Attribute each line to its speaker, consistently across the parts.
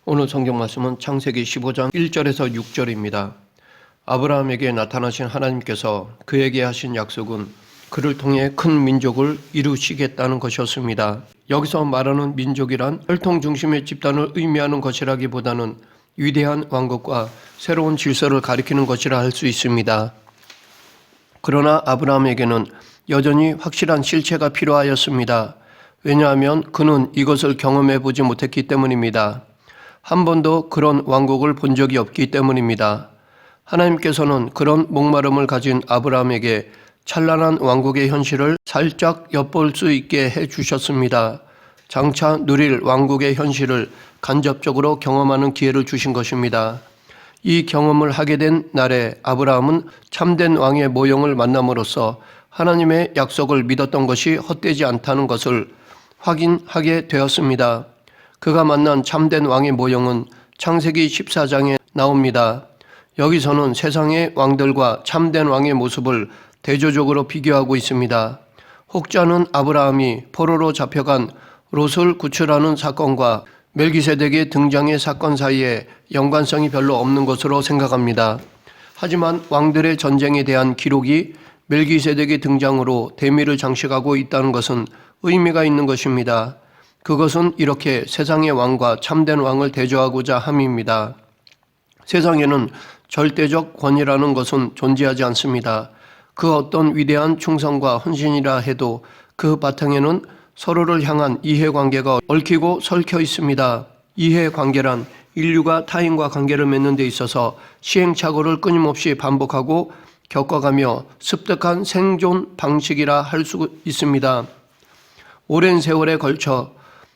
Speaker 1: 오늘 성경 말씀은 창세기 15장 1절에서 6절입니다. 아브라함에게 나타나신 하나님께서 그에게 하신 약속은 그를 통해 큰 민족을 이루시겠다는 것이었습니다. 여기서 말하는 민족이란 혈통 중심의 집단을 의미하는 것이라기보다는 위대한 왕국과 새로운 질서를 가리키는 것이라 할 수 있습니다. 그러나 아브라함에게는 여전히 확실한 실체가 필요하였습니다. 왜냐하면 그는 이것을 경험해 보지 못했기 때문입니다. 한 번도 그런 왕국을 본 적이 없기 때문입니다. 하나님께서는 그런 목마름을 가진 아브라함에게 찬란한 왕국의 현실을 살짝 엿볼 수 있게 해주셨습니다. 장차 누릴 왕국의 현실을 간접적으로 경험하는 기회를 주신 것입니다. 이 경험을 하게 된 날에 아브라함은 참된 왕의 모형을 만남으로써 하나님의 약속을 믿었던 것이 헛되지 않다는 것을 확인하게 되었습니다. 그가 만난 참된 왕의 모형은 창세기 14장에 나옵니다. 여기서는 세상의 왕들과 참된 왕의 모습을 대조적으로 비교하고 있습니다. 혹자는 아브라함이 포로로 잡혀간 롯을 구출하는 사건과 멜기세덱의 등장의 사건 사이에 연관성이 별로 없는 것으로 생각합니다. 하지만 왕들의 전쟁에 대한 기록이 멜기세덱의 등장으로 대미를 장식하고 있다는 것은 의미가 있는 것입니다. 그것은 이렇게 세상의 왕과 참된 왕을 대조하고자 함입니다. 세상에는 절대적 권위라는 것은 존재하지 않습니다. 그 어떤 위대한 충성과 헌신이라 해도 그 바탕에는 서로를 향한 이해관계가 얽히고 설켜 있습니다. 이해관계란 인류가 타인과 관계를 맺는 데 있어서 시행착오를 끊임없이 반복하고 겪어가며 습득한 생존 방식이라 할 수 있습니다. 오랜 세월에 걸쳐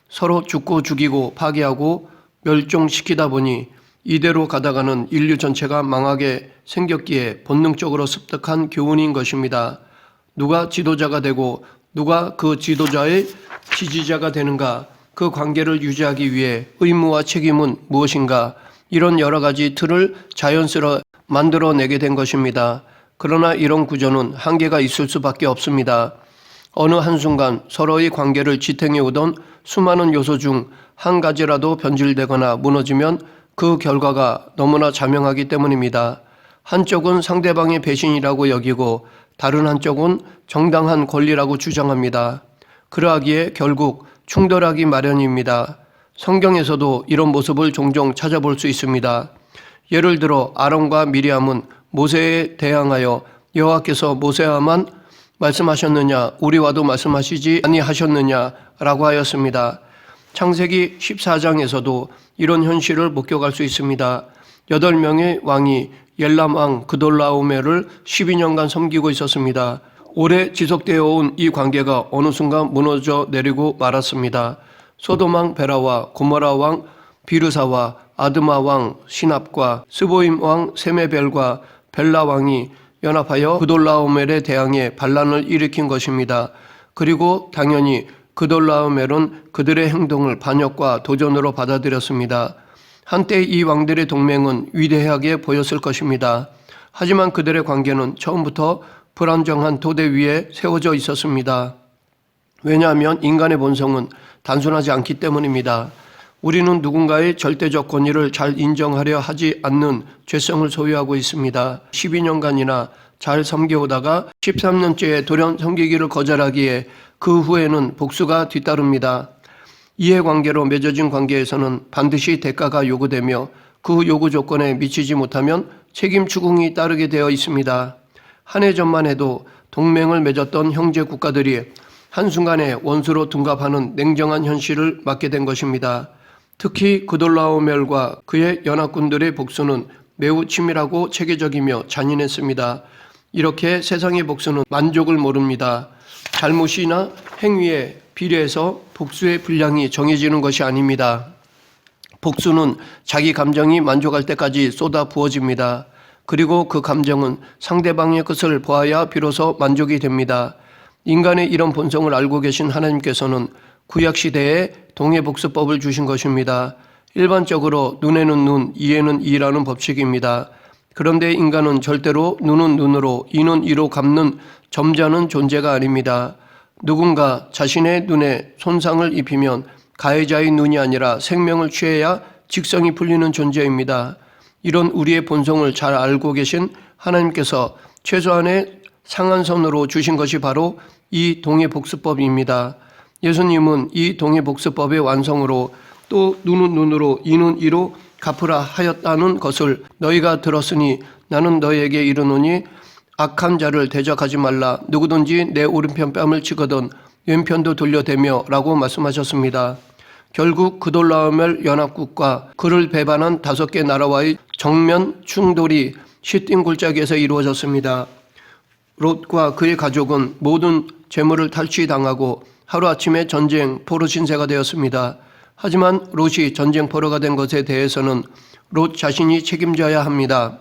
Speaker 1: 서로 죽고 죽이고 파괴하고 멸종시키다 보니 이대로 가다가는 인류 전체가 망하게 생겼기에 본능적으로 습득한 교훈인 것입니다. 누가 지도자가 되고 누가 그 지도자의 지지자가 되는가, 그 관계를 유지하기 위해 의무와 책임은 무엇인가, 이런 여러 가지 틀을 자연스레 만들어내게 된 것입니다. 그러나 이런 구조는 한계가 있을 수밖에 없습니다. 어느 한순간 서로의 관계를 지탱해 오던 수많은 요소 중 한 가지라도 변질되거나 무너지면 그 결과가 너무나 자명하기 때문입니다. 한쪽은 상대방의 배신이라고 여기고 다른 한쪽은 정당한 권리라고 주장합니다. 그러하기에 결국 충돌하기 마련입니다. 성경에서도 이런 모습을 종종 찾아볼 수 있습니다. 예를 들어 아론과 미리암은 모세에 대항하여 여호와께서 모세와만 말씀하셨느냐, 우리와도 말씀하시지 아니하셨느냐라고 하였습니다. 창세기 14장에서도 이런 현실을 목격할 수 있습니다. 8명의 왕이 엘람 왕 그돌라오메를 12년간 섬기고 있었습니다. 오래 지속되어 온 이 관계가 어느 순간 무너져 내리고 말았습니다. 소돔 왕 베라와 고모라 왕 비르사와 아드마 왕 시납과 스보임 왕 세메벨과 벨라 왕이 연합하여 그돌라오멜에 대항해 반란을 일으킨 것입니다. 그리고 당연히 그돌라오멜은 그들의 행동을 반역과 도전으로 받아들였습니다. 한때 이 왕들의 동맹은 위대하게 보였을 것입니다. 하지만 그들의 관계는 처음부터 불안정한 토대 위에 세워져 있었습니다. 왜냐하면 인간의 본성은 단순하지 않기 때문입니다. 우리는 누군가의 절대적 권위를 잘 인정하려 하지 않는 죄성을 소유하고 있습니다. 12년간이나 잘 섬겨오다가 13년째에 돌연 섬기기를 거절하기에 그 후에는 복수가 뒤따릅니다. 이해관계로 맺어진 관계에서는 반드시 대가가 요구되며 그 요구 조건에 미치지 못하면 책임 추궁이 따르게 되어 있습니다. 한 해 전만 해도 동맹을 맺었던 형제 국가들이 한순간에 원수로 둔갑하는 냉정한 현실을 맞게 된 것입니다. 특히 그돌라오멜과 그의 연합군들의 복수는 매우 치밀하고 체계적이며 잔인했습니다. 이렇게 세상의 복수는 만족을 모릅니다. 잘못이나 행위에 비례해서 복수의 분량이 정해지는 것이 아닙니다. 복수는 자기 감정이 만족할 때까지 쏟아 부어집니다. 그리고 그 감정은 상대방의 것을 보아야 비로소 만족이 됩니다. 인간의 이런 본성을 알고 계신 하나님께서는 구약시대에 동해복수법을 주신 것입니다. 일반적으로 눈에는 눈, 이에는 이라는 법칙입니다. 그런데 인간은 절대로 눈은 눈으로, 이는 이로 갚는 점잖은 존재가 아닙니다. 누군가 자신의 눈에 손상을 입히면 가해자의 눈이 아니라 생명을 취해야 직성이 풀리는 존재입니다. 이런 우리의 본성을 잘 알고 계신 하나님께서 최소한의 상한선으로 주신 것이 바로 이 동해복수법입니다. 예수님은 이 동해복수법의 완성으로 또 눈은 눈으로 이는 이로 갚으라 하였다는 것을 너희가 들었으니 나는 너희에게 이르노니 악한 자를 대적하지 말라. 누구든지 내 오른편 뺨을 치거든 왼편도 돌려대며 라고 말씀하셨습니다. 결국 그돌라오멜 연합국과 그를 배반한 5개 나라와의 정면 충돌이 시딤 골짜기에서 이루어졌습니다. 롯과 그의 가족은 모든 재물을 탈취당하고 하루아침에 전쟁 포로 신세가 되었습니다. 하지만 롯이 전쟁 포로가 된 것에 대해서는 롯 자신이 책임져야 합니다.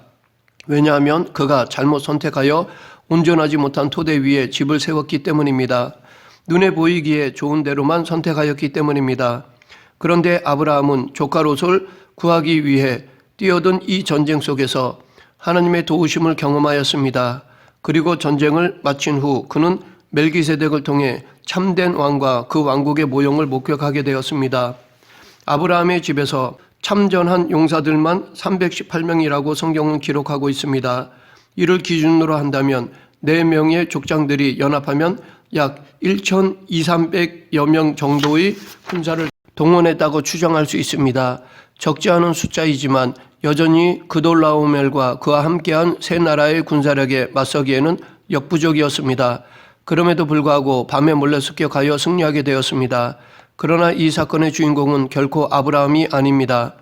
Speaker 1: 왜냐하면 그가 잘못 선택하여 온전하지 못한 토대 위에 집을 세웠기 때문입니다. 눈에 보이기에 좋은 대로만 선택하였기 때문입니다. 그런데 아브라함은 조카 롯을 구하기 위해 뛰어든 이 전쟁 속에서 하나님의 도우심을 경험하였습니다. 그리고 전쟁을 마친 후 그는 멜기세덱을 통해 참된 왕과 그 왕국의 모형을 목격하게 되었습니다. 아브라함의 집에서 참전한 용사들만 318명이라고 성경은 기록하고 있습니다. 이를 기준으로 한다면 4명의 족장들이 연합하면 약 1,200~300여 명 정도의 군사를 동원했다고 추정할 수 있습니다. 적지 않은 숫자이지만 여전히 그돌라오멜과 그와 함께한 세 나라의 군사력에 맞서기에는 역부족이었습니다. 그럼에도 불구하고 밤에 몰래 습격하여 승리하게 되었습니다. 그러나 이 사건의 주인공은 결코 아브라함이 아닙니다.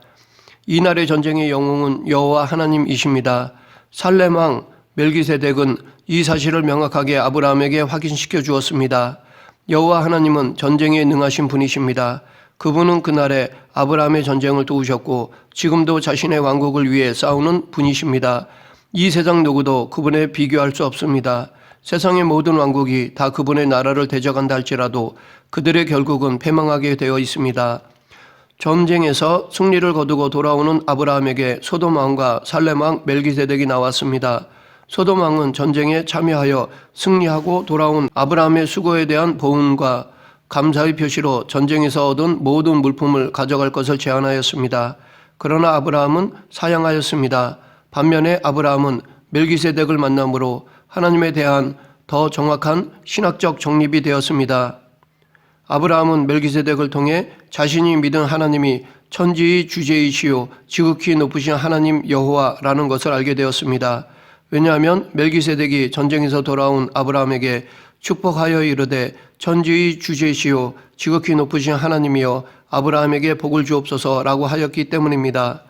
Speaker 1: 이날의 전쟁의 영웅은 여호와 하나님이십니다. 살렘 왕 멜기세덱은 이 사실을 명확하게 아브라함에게 확인시켜 주었습니다. 여호와 하나님은 전쟁에 능하신 분이십니다. 그분은 그날에 아브라함의 전쟁을 도우셨고 지금도 자신의 왕국을 위해 싸우는 분이십니다. 이 세상 누구도 그분에 비교할 수 없습니다. 세상의 모든 왕국이 다 그분의 나라를 대적한다 할지라도 그들의 결국은 패망하게 되어 있습니다. 전쟁에서 승리를 거두고 돌아오는 아브라함에게 소돔 왕과 살렘 왕 멜기세덱이 나왔습니다. 소돔 왕은 전쟁에 참여하여 승리하고 돌아온 아브라함의 수고에 대한 보응과 감사의 표시로 전쟁에서 얻은 모든 물품을 가져갈 것을 제안하였습니다. 그러나 아브라함은 사양하였습니다. 반면에 아브라함은 멜기세덱을 만남으로 하나님에 대한 더 정확한 신학적 정립이 되었습니다. 아브라함은 멜기세덱을 통해 자신이 믿은 하나님이 천지의 주제이시요 지극히 높으신 하나님 여호와라는 것을 알게 되었습니다. 왜냐하면 멜기세덱이 전쟁에서 돌아온 아브라함에게 축복하여 이르되 천지의 주제시요 지극히 높으신 하나님이여 아브라함에게 복을 주옵소서라고 하였기 때문입니다.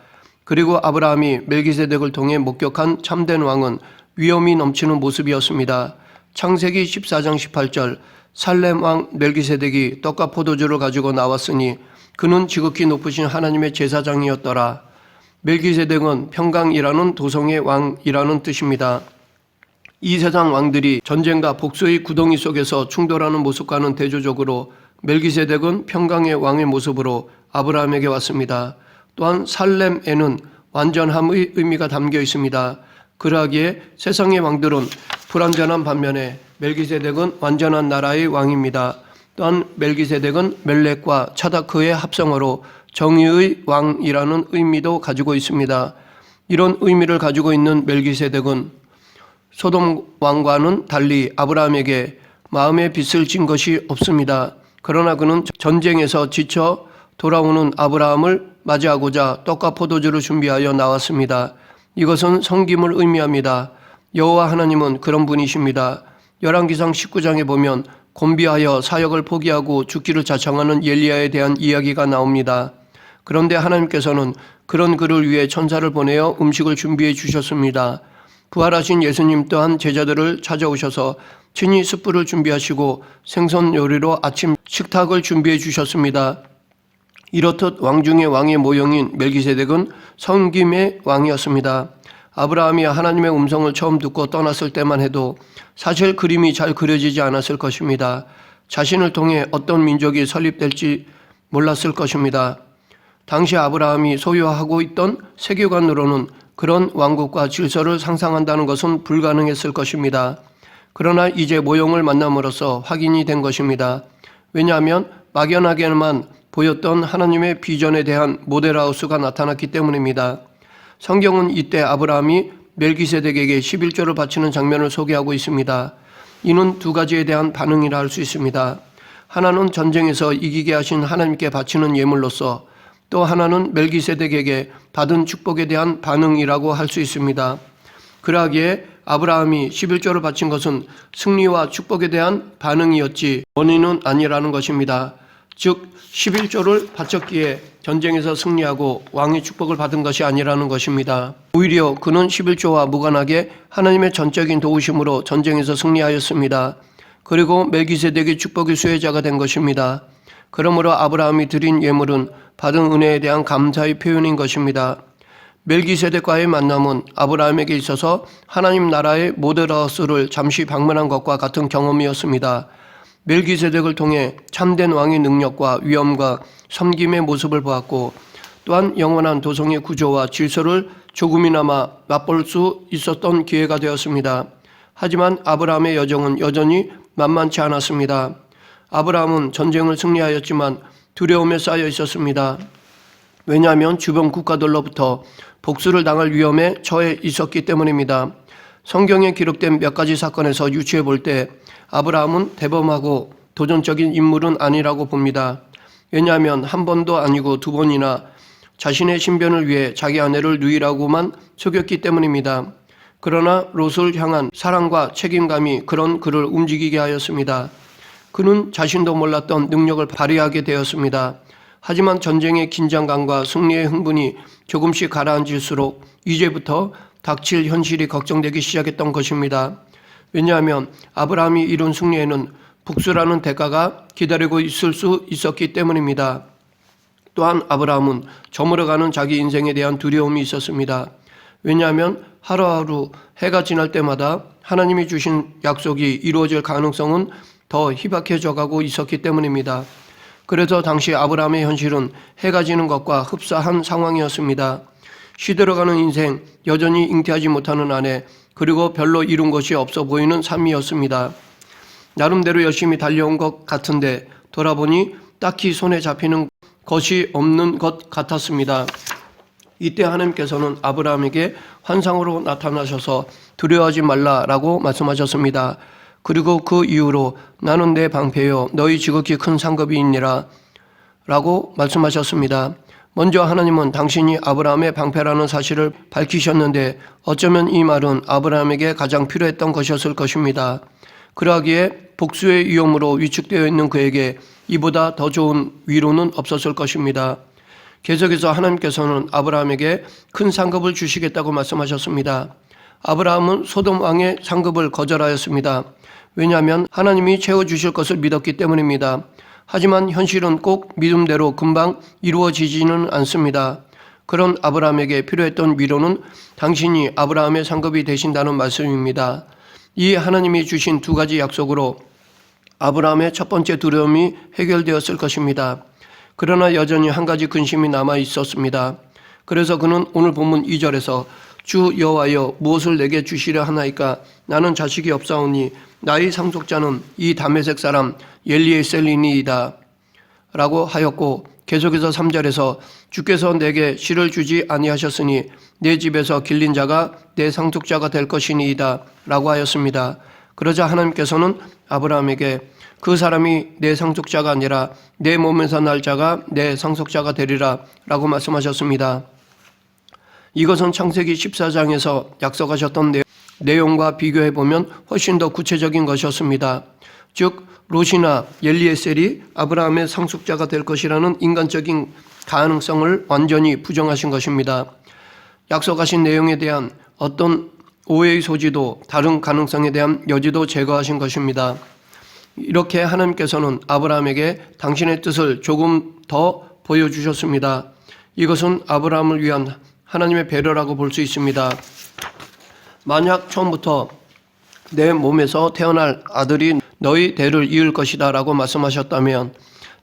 Speaker 1: 그리고 아브라함이 멜기세덱을 통해 목격한 참된 왕은 위엄이 넘치는 모습이었습니다. 창세기 14장 18절 살렘 왕 멜기세덱이 떡과 포도주를 가지고 나왔으니 그는 지극히 높으신 하나님의 제사장이었더라. 멜기세덱은 평강이라는 도성의 왕이라는 뜻입니다. 이 세상 왕들이 전쟁과 복수의 구덩이 속에서 충돌하는 모습과는 대조적으로 멜기세덱은 평강의 왕의 모습으로 아브라함에게 왔습니다. 또한 살렘에는 완전함의 의미가 담겨 있습니다. 그러하기에 세상의 왕들은 불완전한 반면에 멜기세덱은 완전한 나라의 왕입니다. 또한 멜기세덱은 멜렉과 차다크의 합성어로 정의의 왕이라는 의미도 가지고 있습니다. 이런 의미를 가지고 있는 멜기세덱은 소돔 왕과는 달리 아브라함에게 마음에 빚을 진 것이 없습니다. 그러나 그는 전쟁에서 지쳐 돌아오는 아브라함을 맞이하고자 떡과 포도주를 준비하여 나왔습니다. 이것은 섬김을 의미합니다. 여호와 하나님은 그런 분이십니다. 열왕기상 19장에 보면 곤비하여 사역을 포기하고 죽기를 자청하는 엘리야에 대한 이야기가 나옵니다. 그런데 하나님께서는 그런 그를 위해 천사를 보내어 음식을 준비해 주셨습니다. 부활하신 예수님 또한 제자들을 찾아오셔서 친히 숯불을 준비하시고 생선 요리로 아침 식탁을 준비해 주셨습니다. 이렇듯 왕 중의 왕의 모형인 멜기세덱은 섬김의 왕이었습니다. 아브라함이 하나님의 음성을 처음 듣고 떠났을 때만 해도 사실 그림이 잘 그려지지 않았을 것입니다. 자신을 통해 어떤 민족이 설립될지 몰랐을 것입니다. 당시 아브라함이 소유하고 있던 세계관으로는 그런 왕국과 질서를 상상한다는 것은 불가능했을 것입니다. 그러나 이제 모형을 만남으로써 확인이 된 것입니다. 왜냐하면 막연하게만 보였던 하나님의 비전에 대한 모델하우스가 나타났기 때문입니다. 성경은 이때 아브라함이 멜기세덱에게 11조를 바치는 장면을 소개하고 있습니다. 이는 두 가지에 대한 반응이라 할 수 있습니다. 하나는 전쟁에서 이기게 하신 하나님께 바치는 예물로서, 또 하나는 멜기세덱에게 받은 축복에 대한 반응이라고 할 수 있습니다. 그러하기에 아브라함이 11조를 바친 것은 승리와 축복에 대한 반응이었지 원인은 아니라는 것입니다. 즉 11조를 바쳤기에 전쟁에서 승리하고 왕의 축복을 받은 것이 아니라는 것입니다. 오히려 그는 11조와 무관하게 하나님의 전적인 도우심으로 전쟁에서 승리하였습니다. 그리고 멜기세덱의 축복의 수혜자가 된 것입니다. 그러므로 아브라함이 드린 예물은 받은 은혜에 대한 감사의 표현인 것입니다. 멜기세덱과의 만남은 아브라함에게 있어서 하나님 나라의 모델하우스를 잠시 방문한 것과 같은 경험이었습니다. 멜기세덱을 통해 참된 왕의 능력과 위엄과 섬김의 모습을 보았고, 또한 영원한 도성의 구조와 질서를 조금이나마 맛볼 수 있었던 기회가 되었습니다. 하지만 아브라함의 여정은 여전히 만만치 않았습니다. 아브라함은 전쟁을 승리하였지만 두려움에 쌓여 있었습니다. 왜냐하면 주변 국가들로부터 복수를 당할 위험에 처해 있었기 때문입니다. 성경에 기록된 몇 가지 사건에서 유추해 볼 때 아브라함은 대범하고 도전적인 인물은 아니라고 봅니다. 왜냐하면 한 번도 아니고 두 번이나 자신의 신변을 위해 자기 아내를 누이라고만 속였기 때문입니다. 그러나 롯을 향한 사랑과 책임감이 그런 그를 움직이게 하였습니다. 그는 자신도 몰랐던 능력을 발휘하게 되었습니다. 하지만 전쟁의 긴장감과 승리의 흥분이 조금씩 가라앉을수록 이제부터 닥칠 현실이 걱정되기 시작했던 것입니다. 왜냐하면 아브라함이 이룬 승리에는 복수라는 대가가 기다리고 있을 수 있었기 때문입니다. 또한 아브라함은 저물어가는 자기 인생에 대한 두려움이 있었습니다. 왜냐하면 하루하루 해가 지날 때마다 하나님이 주신 약속이 이루어질 가능성은 더 희박해져 가고 있었기 때문입니다. 그래서 당시 아브라함의 현실은 해가 지는 것과 흡사한 상황이었습니다. 시들어가는 인생, 여전히 잉태하지 못하는 아내, 그리고 별로 이룬 것이 없어 보이는 삶이었습니다. 나름대로 열심히 달려온 것 같은데 돌아보니 딱히 손에 잡히는 것이 없는 것 같았습니다. 이때 하나님께서는 아브라함에게 환상으로 나타나셔서 두려워하지 말라라고 말씀하셨습니다. 그리고 그 이후로 나는 내 방패여 너희 지극히 큰 상급이 있니라 라고 말씀하셨습니다. 먼저 하나님은 당신이 아브라함의 방패라는 사실을 밝히셨는데 어쩌면 이 말은 아브라함에게 가장 필요했던 것이었을 것입니다. 그러하기에 복수의 위험으로 위축되어 있는 그에게 이보다 더 좋은 위로는 없었을 것입니다. 계속해서 하나님께서는 아브라함에게 큰 상급을 주시겠다고 말씀하셨습니다. 아브라함은 소돔 왕의 상급을 거절하였습니다. 왜냐하면 하나님이 채워주실 것을 믿었기 때문입니다. 하지만 현실은 꼭 믿음대로 금방 이루어지지는 않습니다. 그런 아브라함에게 필요했던 위로는 당신이 아브라함의 상급이 되신다는 말씀입니다. 이 하나님이 주신 두 가지 약속으로 아브라함의 첫 번째 두려움이 해결되었을 것입니다. 그러나 여전히 한 가지 근심이 남아 있었습니다. 그래서 그는 오늘 본문 2절에서 주 여호와여 무엇을 내게 주시려 하나이까 나는 자식이 없사오니 나의 상속자는 이 다메섹 사람 엘리에셀이니이다 라고 하였고, 계속해서 3절에서 주께서 내게 실을 주지 아니하셨으니 내 집에서 길린 자가 내 상속자가 될 것이니이다 라고 하였습니다. 그러자 하나님께서는 아브라함에게 그 사람이 내 상속자가 아니라 내 몸에서 날 자가 내 상속자가 되리라 라고 말씀하셨습니다. 이것은 창세기 14장에서 약속하셨던 내용과 비교해보면 훨씬 더 구체적인 것이었습니다. 즉 롯이나 엘리에셀이 아브라함의 상속자가 될 것이라는 인간적인 가능성을 완전히 부정하신 것입니다. 약속하신 내용에 대한 어떤 오해의 소지도 다른 가능성에 대한 여지도 제거하신 것입니다. 이렇게 하나님께서는 아브라함에게 당신의 뜻을 조금 더 보여주셨습니다. 이것은 아브라함을 위한 하나님의 배려라고 볼 수 있습니다. 만약 처음부터 내 몸에서 태어날 아들이 너희 대를 이을 것이다 라고 말씀하셨다면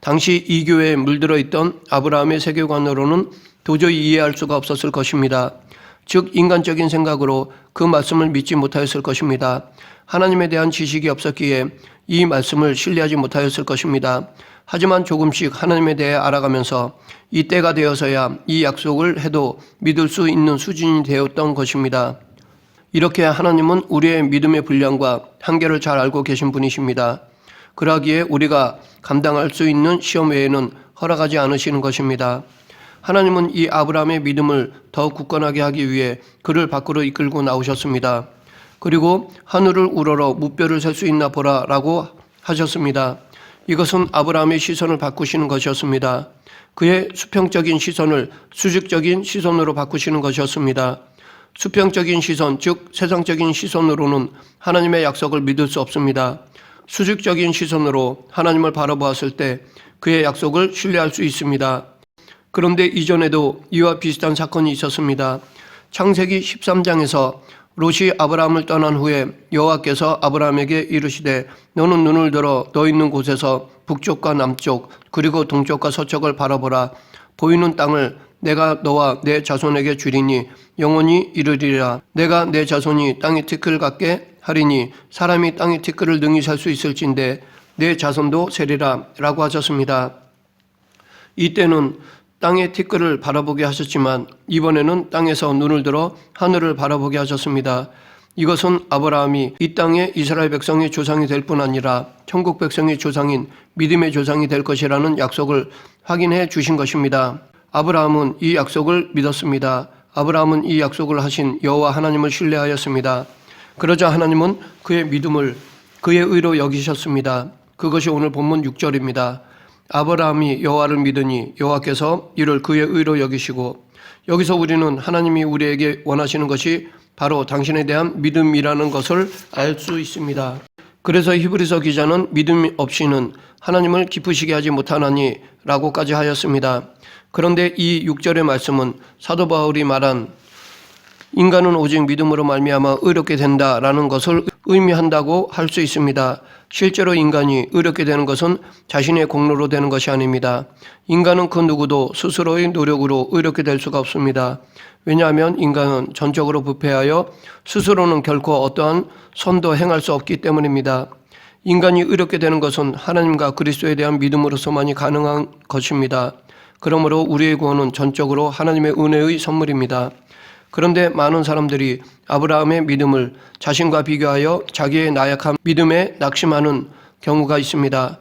Speaker 1: 당시 이교회에 물들어 있던 아브라함의 세계관으로는 도저히 이해할 수가 없었을 것입니다. 즉 인간적인 생각으로 그 말씀을 믿지 못하였을 것입니다. 하나님에 대한 지식이 없었기에 이 말씀을 신뢰하지 못하였을 것입니다. 하지만 조금씩 하나님에 대해 알아가면서 이때가 되어서야 이 약속을 해도 믿을 수 있는 수준이 되었던 것입니다. 이렇게 하나님은 우리의 믿음의 분량과 한계를 잘 알고 계신 분이십니다. 그러기에 우리가 감당할 수 있는 시험 외에는 허락하지 않으시는 것입니다. 하나님은 이 아브라함의 믿음을 더 굳건하게 하기 위해 그를 밖으로 이끌고 나오셨습니다. 그리고 하늘을 우러러 무뼈를 셀 수 있나 보라 라고 하셨습니다. 이것은 아브라함의 시선을 바꾸시는 것이었습니다. 그의 수평적인 시선을 수직적인 시선으로 바꾸시는 것이었습니다. 수평적인 시선, 즉 세상적인 시선으로는 하나님의 약속을 믿을 수 없습니다. 수직적인 시선으로 하나님을 바라보았을 때 그의 약속을 신뢰할 수 있습니다. 그런데 이전에도 이와 비슷한 사건이 있었습니다. 창세기 13장에서 롯이 아브라함을 떠난 후에 여호와께서 아브라함에게 이르시되 너는 눈을 들어 너 있는 곳에서 북쪽과 남쪽 그리고 동쪽과 서쪽을 바라보라. 보이는 땅을 내가 너와 내 자손에게 주리니 영원히 이르리라. 내가 내 자손이 땅의 티끌 같게 하리니 사람이 땅의 티끌을 능히 살 수 있을진데 내 자손도 세리라 라고 하셨습니다. 이때는 땅의 티끌을 바라보게 하셨지만 이번에는 땅에서 눈을 들어 하늘을 바라보게 하셨습니다. 이것은 아브라함이 이 땅의 이스라엘 백성의 조상이 될 뿐 아니라 천국 백성의 조상인 믿음의 조상이 될 것이라는 약속을 확인해 주신 것입니다. 아브라함은 이 약속을 믿었습니다. 아브라함은 이 약속을 하신 여호와 하나님을 신뢰하였습니다. 그러자 하나님은 그의 믿음을 그의 의로 여기셨습니다. 그것이 오늘 본문 6절입니다. 아브라함이 여호와를 믿으니 여호와께서 이를 그의 의로 여기시고, 여기서 우리는 하나님이 우리에게 원하시는 것이 바로 당신에 대한 믿음이라는 것을 알 수 있습니다. 그래서 히브리서 기자는 믿음 없이는 하나님을 기쁘시게 하지 못하나니 라고까지 하였습니다. 그런데 이 6절의 말씀은 사도 바울이 말한 인간은 오직 믿음으로 말미암아 의롭게 된다라는 것을 의미한다고 할 수 있습니다. 실제로 인간이 의롭게 되는 것은 자신의 공로로 되는 것이 아닙니다. 인간은 그 누구도 스스로의 노력으로 의롭게 될 수가 없습니다. 왜냐하면 인간은 전적으로 부패하여 스스로는 결코 어떠한 선도 행할 수 없기 때문입니다. 인간이 의롭게 되는 것은 하나님과 그리스도에 대한 믿음으로서만이 가능한 것입니다. 그러므로 우리의 구원은 전적으로 하나님의 은혜의 선물입니다. 그런데 많은 사람들이 아브라함의 믿음을 자신과 비교하여 자기의 나약한 믿음에 낙심하는 경우가 있습니다.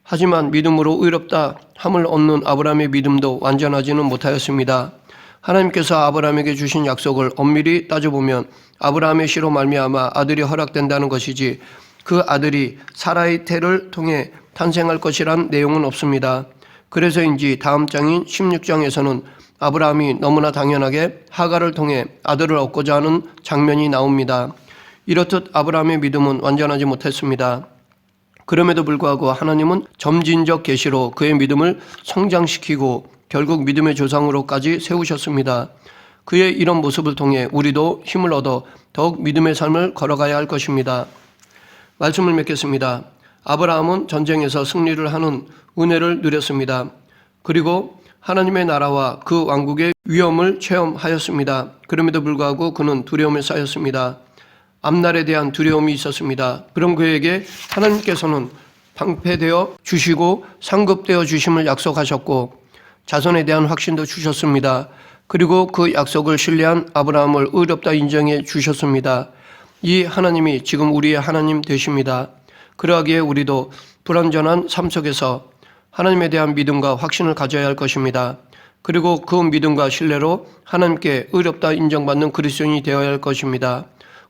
Speaker 1: 하지만 믿음으로 의롭다 함을 얻는 아브라함의 믿음도 완전하지는 못하였습니다. 하나님께서 아브라함에게 주신 약속을 엄밀히 따져보면 아브라함의 씨로 말미암아 아들이 허락된다는 것이지 그 아들이 사라의 태를 통해 탄생할 것이란 내용은 없습니다. 그래서인지 다음 장인 16장에서는 아브라함이 너무나 당연하게 하갈을 통해 아들을 얻고자 하는 장면이 나옵니다. 이렇듯 아브라함의 믿음은 완전하지 못했습니다. 그럼에도 불구하고 하나님은 점진적 계시로 그의 믿음을 성장시키고 결국 믿음의 조상으로까지 세우셨습니다. 그의 이런 모습을 통해 우리도 힘을 얻어 더욱 믿음의 삶을 걸어가야 할 것입니다. 말씀을 맺겠습니다. 아브라함은 전쟁에서 승리를 하는 은혜를 누렸습니다. 그리고 하나님의 나라와 그 왕국의 위엄을 체험하였습니다. 그럼에도 불구하고 그는 두려움에 쌓였습니다. 앞날에 대한 두려움이 있었습니다. 그럼 그에게 하나님께서는 방패되어 주시고 상급되어 주심을 약속하셨고 자손에 대한 확신도 주셨습니다. 그리고 그 약속을 신뢰한 아브라함을 의롭다 인정해 주셨습니다. 이 하나님이 지금 우리의 하나님 되십니다. 그러하기에 우리도 불완전한 삶 속에서 하나님에 대한 믿음과 확신을 가져야 할 것입니다. 그리고 그 믿음과 신뢰로 하나님께 의롭다 인정받는 그리스도인이 되어야 할 것입니다.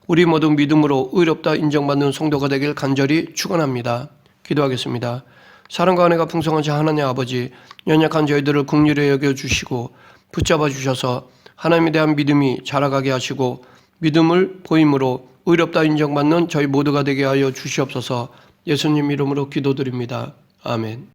Speaker 1: 우리 모두 믿음으로 의롭다 인정받는 성도가 되길 간절히 축원합니다. 기도하겠습니다. 사랑과 은혜가 풍성하신 하나님 아버지, 연약한 저희들을 긍휼히 여겨주시고 붙잡아 주셔서 하나님에 대한 믿음이 자라가게 하시고 믿음을 보임으로 의롭다 인정받는 저희 모두가 되게 하여 주시옵소서. 예수님 이름으로 기도드립니다. 아멘.